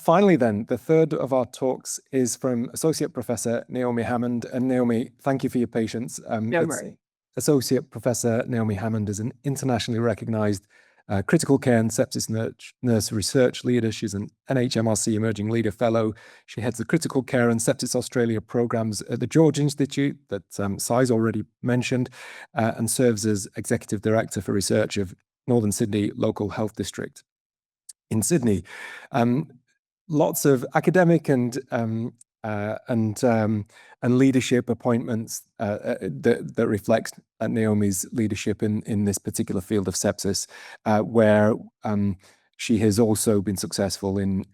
finally then, the third of our talks is from Associate Professor Naomi Hammond. And Naomi, thank you for your patience. No worries. Associate Professor Naomi Hammond is an internationally recognized critical care and sepsis nurse research leader. She's an NHMRC Emerging Leader Fellow. She heads the Critical Care and Sepsis Australia programs at the George Institute that Sai's already mentioned, and serves as Executive Director for Research of Northern Sydney Local Health District in Sydney. Lots of academic and leadership appointments that reflect Naomi's leadership in this particular field of sepsis, where she has also been successful in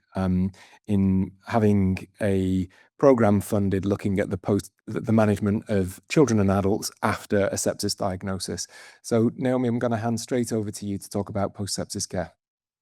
having a program funded looking at the management of children and adults after a sepsis diagnosis. So Naomi, I'm going to hand straight over to you to talk about post sepsis care.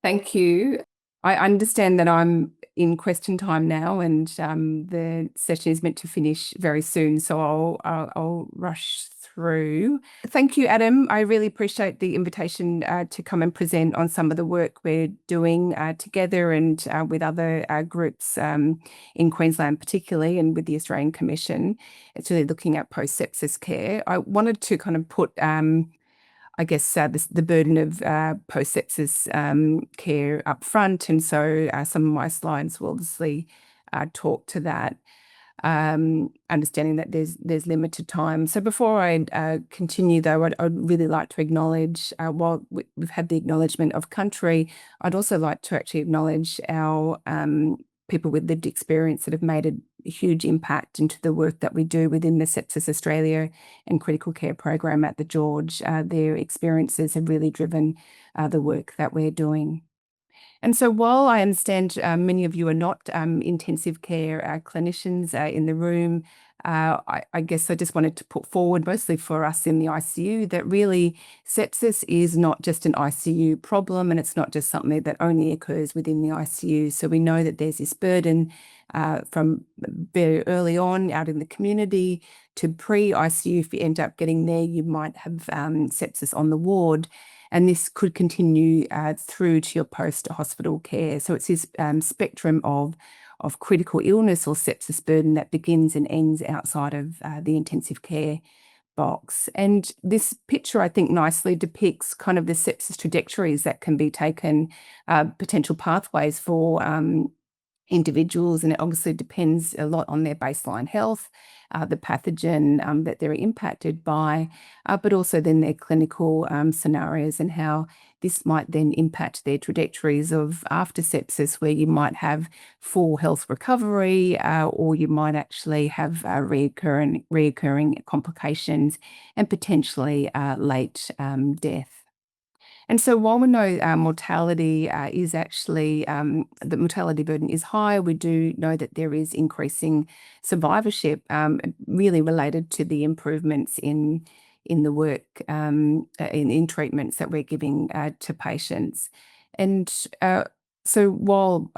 Thank you. I understand that I'm in question time now, and the session is meant to finish very soon, so I'll rush through. Thank you, Adam. I really appreciate the invitation to come and present on some of the work we're doing together and with other groups in Queensland particularly, and with the Australian Commission. It's really looking at post-sepsis care. I wanted to kind of put I guess the burden of post-sepsis care up front, and so some of my slides will obviously talk to that, understanding that there's limited time. So before I continue, though, I'd really like to acknowledge, while we've had the acknowledgement of country, I'd also like to actually acknowledge our people with lived experience that have made a huge impact into the work that we do within the Sepsis Australia and Critical Care program at the George. Their experiences have really driven the work that we're doing. And so while I understand many of you are not intensive care clinicians in the room, I guess I just wanted to put forward, mostly for us in the ICU, that really sepsis is not just an ICU problem, and it's not just something that only occurs within the ICU. So we know that there's this burden from very early on out in the community to pre-ICU. If you end up getting there, you might have sepsis on the ward. And this could continue through to your post-hospital care. So it's this spectrum of critical illness or sepsis burden that begins and ends outside of the intensive care box. And this picture, I think, nicely depicts kind of the sepsis trajectories that can be taken, potential pathways for individuals, and it obviously depends a lot on their baseline health, the pathogen that they're impacted by, but also then their clinical scenarios and how this might then impact their trajectories of after sepsis, where you might have full health recovery, or you might actually have reoccurring complications and potentially late death. And so while we know mortality is actually, the mortality burden is high, we do know that there is increasing survivorship really related to the improvements in the work, in treatments that we're giving to patients. And so while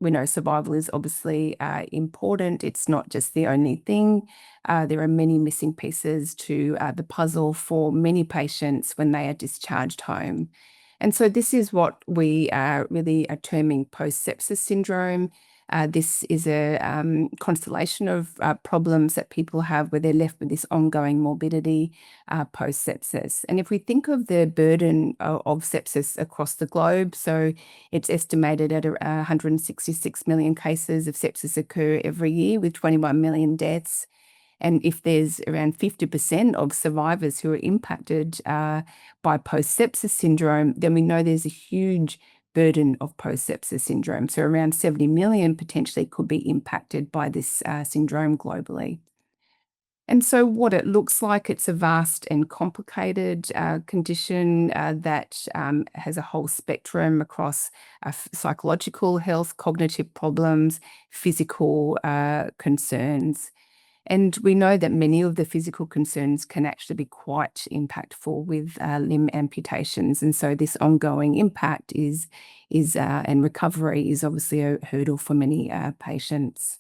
we know survival is obviously important, it's not just the only thing. There are many missing pieces to the puzzle for many patients when they are discharged home. And so this is what we really are terming post-sepsis syndrome. This is a constellation of problems that people have where they're left with this ongoing morbidity post-sepsis. And if we think of the burden of sepsis across the globe, so it's estimated at 166 million cases of sepsis occur every year with 21 million deaths. And if there's around 50% of survivors who are impacted by post-sepsis syndrome, then we know there's a huge burden of post-sepsis syndrome. So around 70 million potentially could be impacted by this syndrome globally. And so what it looks like, it's a vast and complicated condition that has a whole spectrum across psychological health, cognitive problems, physical concerns. And we know that many of the physical concerns can actually be quite impactful with limb amputations. And so this ongoing impact and recovery is obviously a hurdle for many patients.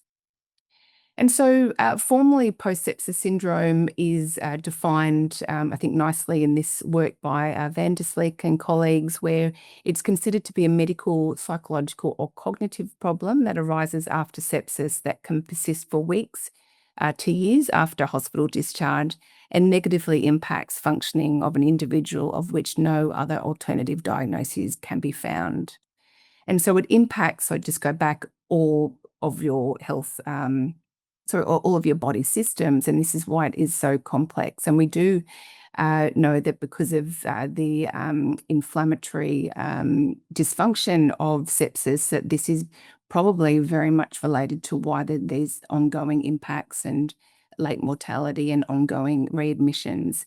And so formally, post-sepsis syndrome is defined, I think, nicely in this work by Van der Sleek and colleagues, where it's considered to be a medical, psychological, or cognitive problem that arises after sepsis that can persist for weeks to years after hospital discharge and negatively impacts functioning of an individual of which no other alternative diagnoses can be found. And so it impacts, so just go back, all of your health, all of your body systems. And this is why it is so complex. And we do know that because of the inflammatory dysfunction of sepsis, that this is probably very much related to why there's ongoing impacts and late mortality and ongoing readmissions.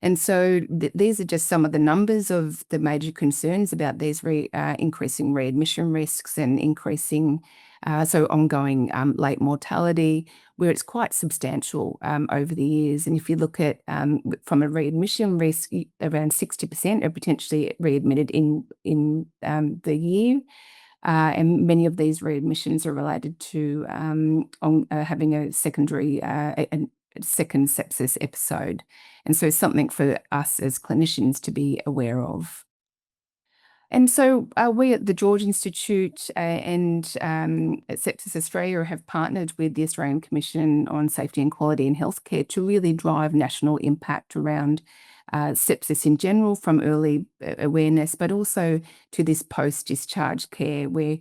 And so these are just some of the numbers of the major concerns about these increasing readmission risks and increasing, ongoing late mortality, where it's quite substantial over the years. And if you look at from a readmission risk, around 60% are potentially readmitted in the year. And many of these readmissions are related to having a secondary, second sepsis episode. And so something for us as clinicians to be aware of. And so we at the George Institute and at Sepsis Australia have partnered with the Australian Commission on Safety and Quality in Healthcare to really drive national impact around sepsis in general, from early awareness, but also to this post-discharge care, where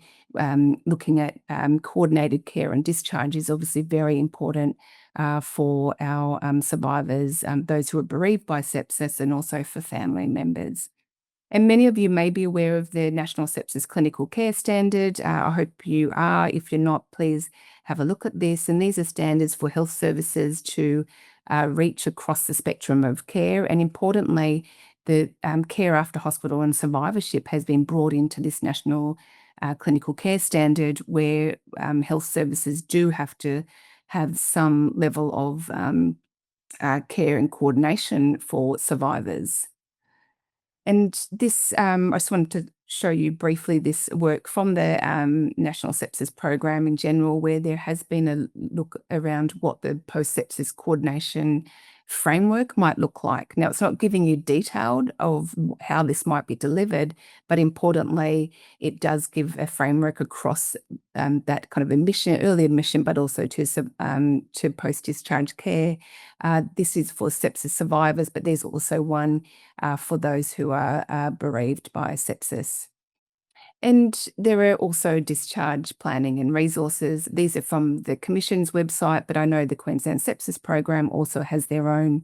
looking at coordinated care and discharge is obviously very important for our survivors, those who are bereaved by sepsis, and also for family members. And many of you may be aware of the National Sepsis Clinical Care Standard. I hope you are. If you're not, please have a look at this. And these are standards for health services to reach across the spectrum of care. And importantly, the care after hospital and survivorship has been brought into this National Clinical Care Standard, where health services do have to have some level of care and coordination for survivors. And this, I just wanted to show you briefly this work from the National Sepsis Program in general, where there has been a look around what the post-sepsis coordination framework might look like. Now, it's not giving you detailed of how this might be delivered, but importantly, it does give a framework across that kind of early admission, but also to post-discharge care. This is for sepsis survivors, but there's also one for those who are bereaved by sepsis. And there are also discharge planning and resources. These are from the Commission's website, but I know the Queensland Sepsis Program also has their own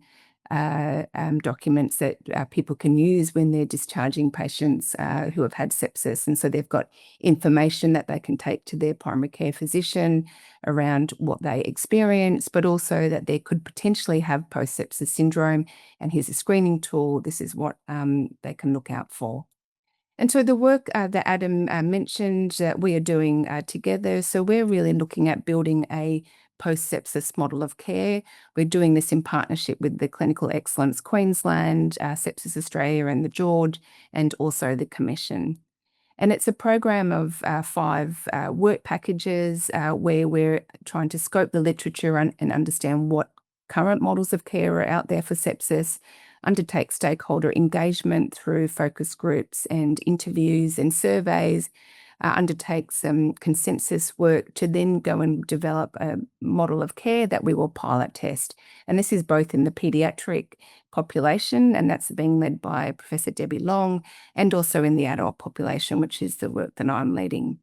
documents that people can use when they're discharging patients who have had sepsis. And so they've got information that they can take to their primary care physician around what they experience, but also that they could potentially have post-sepsis syndrome. And here's a screening tool. This is what they can look out for. And so the work that Adam mentioned that we are doing together, so we're really looking at building a post-sepsis model of care. We're doing this in partnership with the Clinical Excellence Queensland, Sepsis Australia and the George, and also the Commission. And it's a program of 5 work packages where we're trying to scope the literature and understand what current models of care are out there for sepsis, undertake stakeholder engagement through focus groups and interviews and surveys, undertake some consensus work to then go and develop a model of care that we will pilot test. And this is both in the paediatric population, and that's being led by Professor Debbie Long, and also in the adult population, which is the work that I'm leading.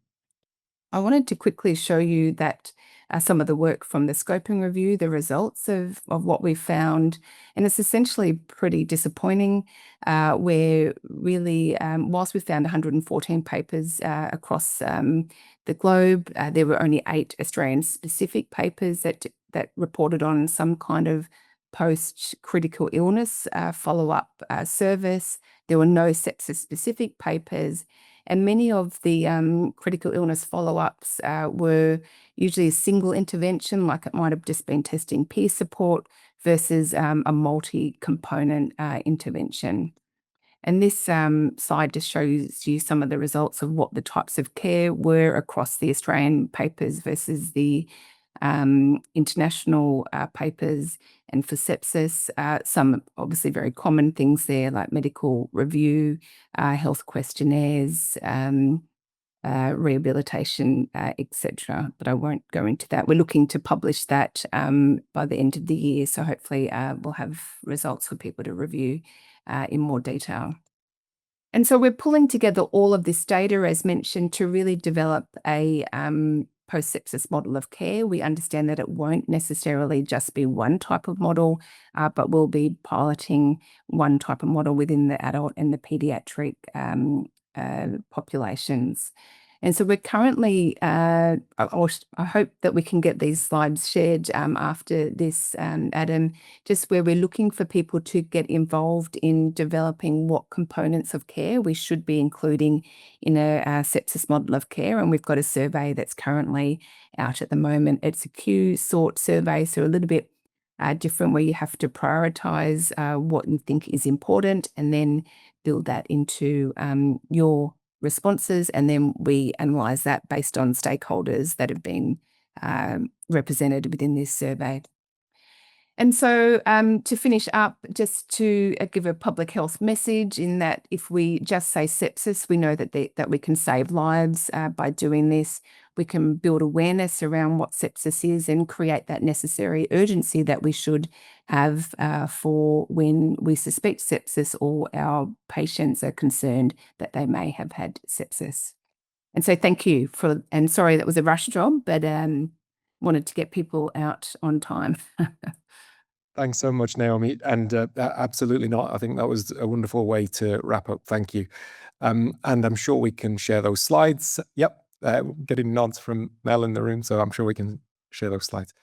I wanted to quickly show you that some of the work from the scoping review, the results of what we found, and it's essentially pretty disappointing, where really, whilst we found 114 papers across the globe, there were only 8 Australian-specific papers that reported on some kind of post-critical illness follow-up service. There were no sepsis-specific papers, and many of the critical illness follow-ups were usually a single intervention, like it might have just been testing peer support, versus a multi-component intervention. And this slide just shows you some of the results of what the types of care were across the Australian papers versus the international papers, and for sepsis, some obviously very common things there like medical review, health questionnaires, rehabilitation, etc. But I won't go into that. We're looking to publish that by the end of the year. So hopefully we'll have results for people to review in more detail. And so we're pulling together all of this data, as mentioned, to really develop a post-sepsis model of care. We understand that it won't necessarily just be one type of model, but we'll be piloting one type of model within the adult and the pediatric populations. And so we're currently, I hope that we can get these slides shared after this, Adam, just where we're looking for people to get involved in developing what components of care we should be including in a sepsis model of care. And we've got a survey that's currently out at the moment. It's a Q-sort survey, so a little bit different, where you have to prioritise what you think is important and then build that into your responses, and then we analyse that based on stakeholders that have been represented within this survey. And so to finish up, just to give a public health message in that if we just say sepsis, we know that that we can save lives by doing this. We can build awareness around what sepsis is and create that necessary urgency that we should have for when we suspect sepsis or our patients are concerned that they may have had sepsis. And so thank you and sorry that was a rush job, but wanted to get people out on time. Thanks so much, Naomi. And absolutely not. I think that was a wonderful way to wrap up. Thank you. And I'm sure we can share those slides. Yep. Getting nods from Mel in the room. So I'm sure we can share those slides.